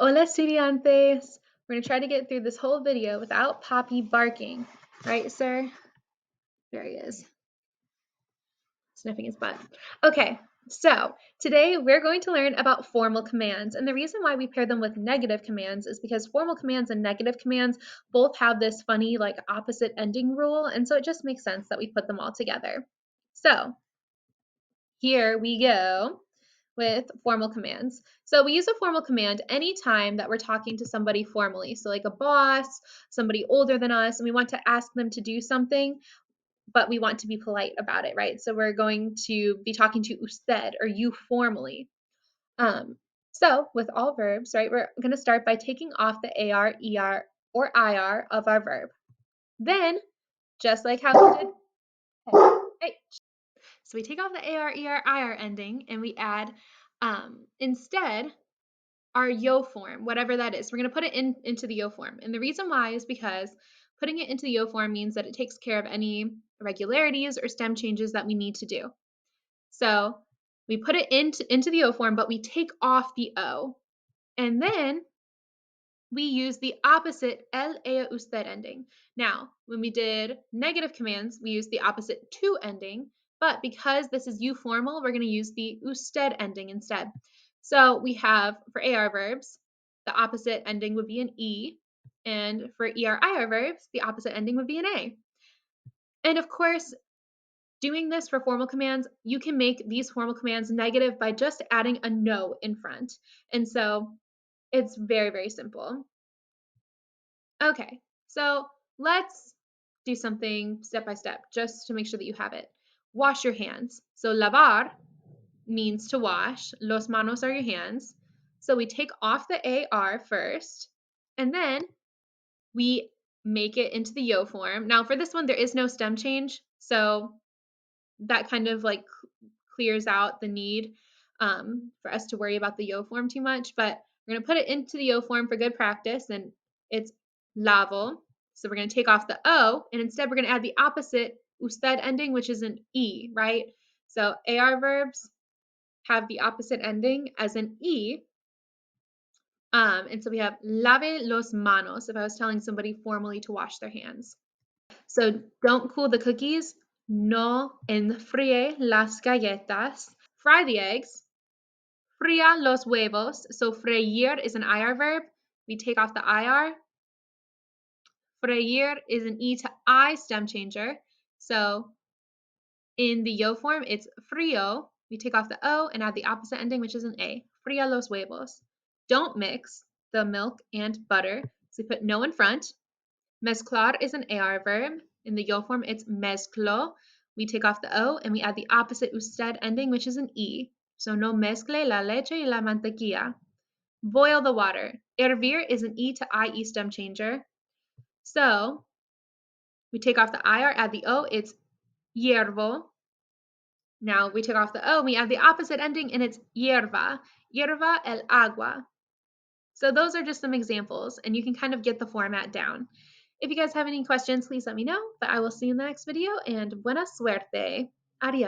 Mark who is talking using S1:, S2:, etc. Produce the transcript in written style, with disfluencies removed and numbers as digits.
S1: Hola, estudiantes. We're going to try to get through this whole video without Poppy barking. Right, sir? There he is. Sniffing his butt. Okay, so today we're going to learn about formal commands. And the reason why we pair them with negative commands is because formal commands and negative commands both have this funny, like, opposite ending rule. And so it just makes sense that we put them all together. So here we go with formal commands. So we use a formal command anytime that we're talking to somebody formally. So like a boss, somebody older than us, and we want to ask them to do something, but we want to be polite about it, right? So we're going to be talking to usted or you formally. So with all verbs, right, we're going to start by taking off the AR, ER, or IR of our verb. Then, just like how we did, hey, so we take off the AR, ER, IR ending and we add instead our yo form, whatever that is. We're going to put it into the yo form. And the reason why is because putting it into the yo form means that it takes care of any irregularities or stem changes that we need to do. So we put it into the yo form, but we take off the O. And then we use the opposite el, ella, usted ending. Now, when we did negative commands, we used the opposite to ending, but because this is you formal, we're going to use the usted ending instead. So we have, for AR verbs, the opposite ending would be an E, and for ER/IR verbs, the opposite ending would be an A. And of course, doing this for formal commands, you can make these formal commands negative by just adding a no in front. And so it's very, very simple. Okay, so let's do something step by step just to make sure that you have it. Wash your hands. So lavar means to wash. Los manos are your hands. So we take off the AR first, and then we make it into the yo form. Now for this one, there is no stem change, so that kind of like clears out the need for us to worry about the yo form too much, but we're going to put it into the yo form for good practice, and it's lavo. So we're going to take off the O, and instead we're going to add the opposite usted ending, which is an E, right? So AR verbs have the opposite ending as an E. And so we have lave los manos if I was telling somebody formally to wash their hands. So don't cool the cookies. No enfríe las galletas. Fry the eggs. Fría los huevos. So freír is an IR verb. We take off the IR. Freír is an E to I stem changer. So in the yo form, it's frío. We take off the O and add the opposite ending, which is an A. Fría los huevos. Don't mix the milk and butter. So we put no in front. Mezclar is an AR verb. In the yo form, it's mezclo. We take off the O and we add the opposite usted ending, which is an E. So no mezcle la leche y la mantequilla. Boil the water. Hervir is an E to IE stem changer. So we take off the IR, add the O, it's hiervo. Now we take off the O, we add the opposite ending, and it's hierva. Hierva el agua. So those are just some examples, and you can kind of get the format down. If you guys have any questions, please let me know, but I will see you in the next video, and buena suerte. Adios.